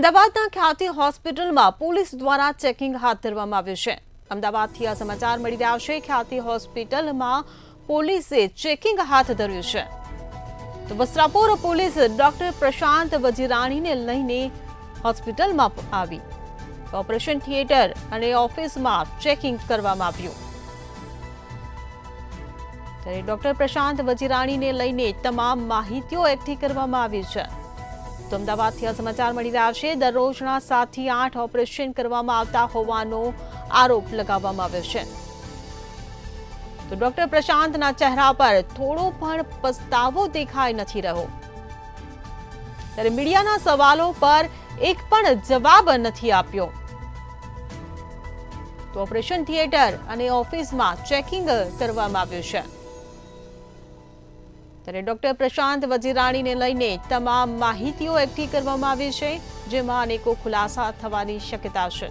અમદાવાદના ખ્યાતિ હોસ્પિટલમાં પોલીસ દ્વારા ચેકિંગ હાથ ધરવામાં આવ્યું છે। અમદાવાદથી આ સમાચાર મળી રહ્યા છે। ખ્યાતિ હોસ્પિટલમાં પોલીસે ચેકિંગ હાથ ધર્યું છે। તો વસ્ત્રાપુર પોલીસ ડોક્ટર પ્રશાંત વજીરાણીને લઈને હોસ્પિટલમાં આવી ઓપરેશન થિયેટર અને ઓફિસમાં ચેકિંગ કરવામાં આવ્યું। ત્યારે ડોક્ટર પ્રશાંત વજીરાણીને લઈને તમામ માહિતીઓ એકઠી કરવામાં આવી છે। તો અમદાવાદથી આ સમાચાર મળી રહ્યા છે। દરરોજના 7 થી 8 ઓપરેશન કરવામાં આવતા હોવાનો આરોપ લગાવવામાં આવ્યો છે। તો ડોક્ટર પ્રશાંતના ચહેરા પર થોડો પણ પસ્તાવો દેખાઈ નથી રહ્યો। ત્યારે મીડિયાના સવાલો પર એક પણ જવાબ નથી આપ્યો। તો ઓપરેશન થિયેટર અને ઓફિસમાં ચેકિંગ કરવામાં આવ્યું છે। ત્યારે ડોક્ટર પ્રશાંત વજીરાણીને લઈને તમામ માહિતીઓ એકઠી કરવામાં આવી છે, જેમાં અનેકો ખુલાસા થવાની શક્યતા છે।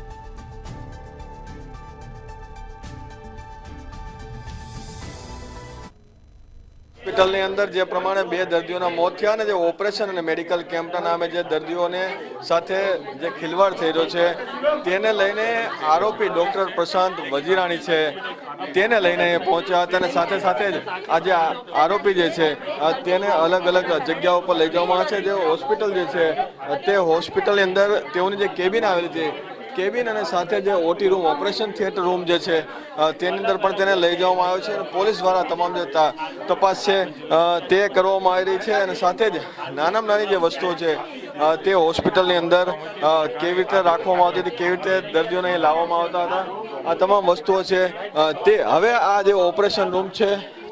હોસ્પિટલની અંદર જે પ્રમાણે 2 દર્દીઓના મોત થયા અને જે ઓપરેશન અને મેડિકલ કેમ્પના નામે જે દર્દીઓને સાથે જે ખિલવાડ થઈ રહ્યો છે તેને લઈને આરોપી ડોક્ટર પ્રશાંત વજીરાણી છે તેને લઈને પહોંચ્યા હતા અને સાથે સાથે જ આજે આરોપી જે છે તેને અલગ અલગ જગ્યાઓ પર લઈ જવામાં આવે છે। જે હોસ્પિટલ જે છે તે હોસ્પિટલની અંદર તેઓની જે કેબિન આવેલી છે કેબિન અને સાથે જે OT room operation theatre room જે છે તેની અંદર પણ તેને લઈ જવામાં આવ્યો છે અને પોલીસ દ્વારા તમામ જે તપાસ છે તે કરવામાં આવી રહી છે અને સાથે જ નાનામાં નાની જે વસ્તુઓ છે તે હોસ્પિટલની અંદર કેવી રીતે રાખવામાં આવતી હતી, કેવી રીતે દર્દીઓને અહીં લાવવામાં આવતા હતા, આ તમામ વસ્તુઓ છે તે હવે આ જે ઓપરેશન રૂમ છે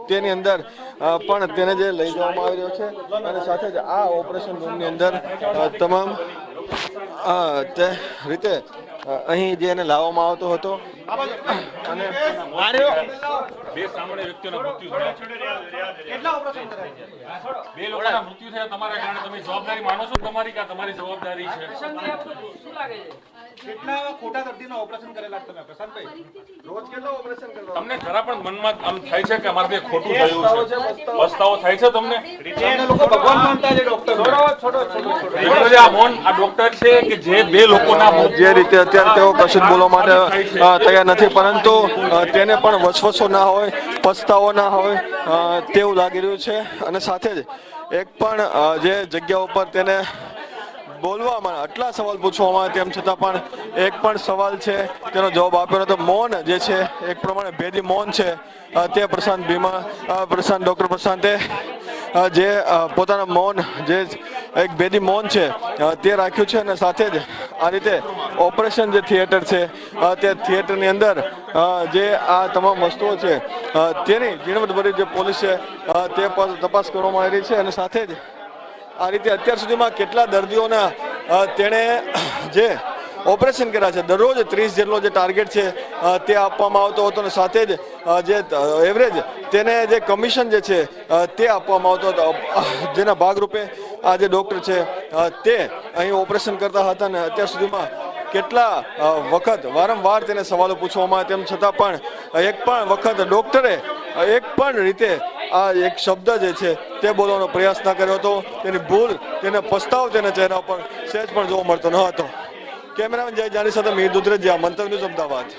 તેની અંદર પણ તેને જે લઈ જવામાં આવી રહ્યો છે અને સાથે જ આ ઓપરેશન રૂમની અંદર તમામ તે રીતે અહીં જે એને લાવવામાં આવતો હતો અને બે સામાન્ય વ્યક્તિઓના મૃત્યુ થયા। કેટલા ઓપરેશન થયા? 2 લોકોના મૃત્યુ થયા તમારા કારણે તમે જવાબદારી માનો છો? તમારી કે તમારી જવાબદારી છે? શું લાગે છે? કેટલા ખોટા દર્દીના ઓપરેશન કરેલા તમે પ્રશાંતભાઈ? રોજ કેટલા ઓપરેશન કરવા તમને જરા પણ મનમાં આમ થાય છે કે અમારે ખોટું થયું છે? પસ્તાવો થાય છે તમને? તમને લોકો ભગવાન માનતા છે ડોક્ટર છોડો આ ડોક્ટર છે કે જે 2 લોકોના જે રીતે અત્યારે તેઓ કશું બોલવા માટે તૈયાર નથી, પરંતુ તેને પણ વસવસો ના હોય, પસ્તાવો ના હોય તેવું લાગી રહ્યું છે અને સાથે જ એક પણ જે જગ્યા ઉપર તેને બોલવામાં આટલા સવાલ પૂછવામાં આવે તેમ છતાં પણ એક પણ સવાલ છે તેનો જવાબ આપ્યો નતો। મૌન જે છે એક પ્રમાણે ભેદી મૌન છે તે ડોક્ટર પ્રશાંતે જે પોતાના મૌન જે એક ભેદી મૌન છે તે રાખ્યું છે અને સાથે જ આ રીતે ઓપરેશન જે થિયેટર છે તે થિયેટરની અંદર જે આ તમામ વસ્તુઓ છે તેની ઝીણવટભરી જે પોલીસ છે તે તપાસ કરવામાં આવી રહી છે અને સાથે જ આ રીતે અત્યાર સુધીમાં કેટલા દર્દીઓના તેણે જે ઓપરેશન કર્યા છે દરરોજ 30 જેટલો જે ટાર્ગેટ છે તે આપવામાં આવતો હતો અને સાથે જ જે એવરેજ તેને જે કમિશન જે છે તે આપવામાં આવતો હતો, જેના ભાગરૂપે આ જે ડૉક્ટર છે તે અહીં ઓપરેશન કરતા હતા અને અત્યાર સુધીમાં કેટલા વખત વારંવાર તેને સવાલો પૂછવામાં તેમ છતાં પણ એક પણ વખત ડૉક્ટરે એક પણ રીતે આ એક શબ્દ જે છે તે બોલવાનો પ્રયાસ ના કર્યો હતો। તેની ભૂલ, તેને પસ્તાવ તેના ચહેરા પર સહેજ પણ જોવા મળતો ન હતો। કેમેરામેન જય જાની સાથે મીર દુધરેજિયા, મંતવ્ય ન્યૂઝ, અમદાવાદ।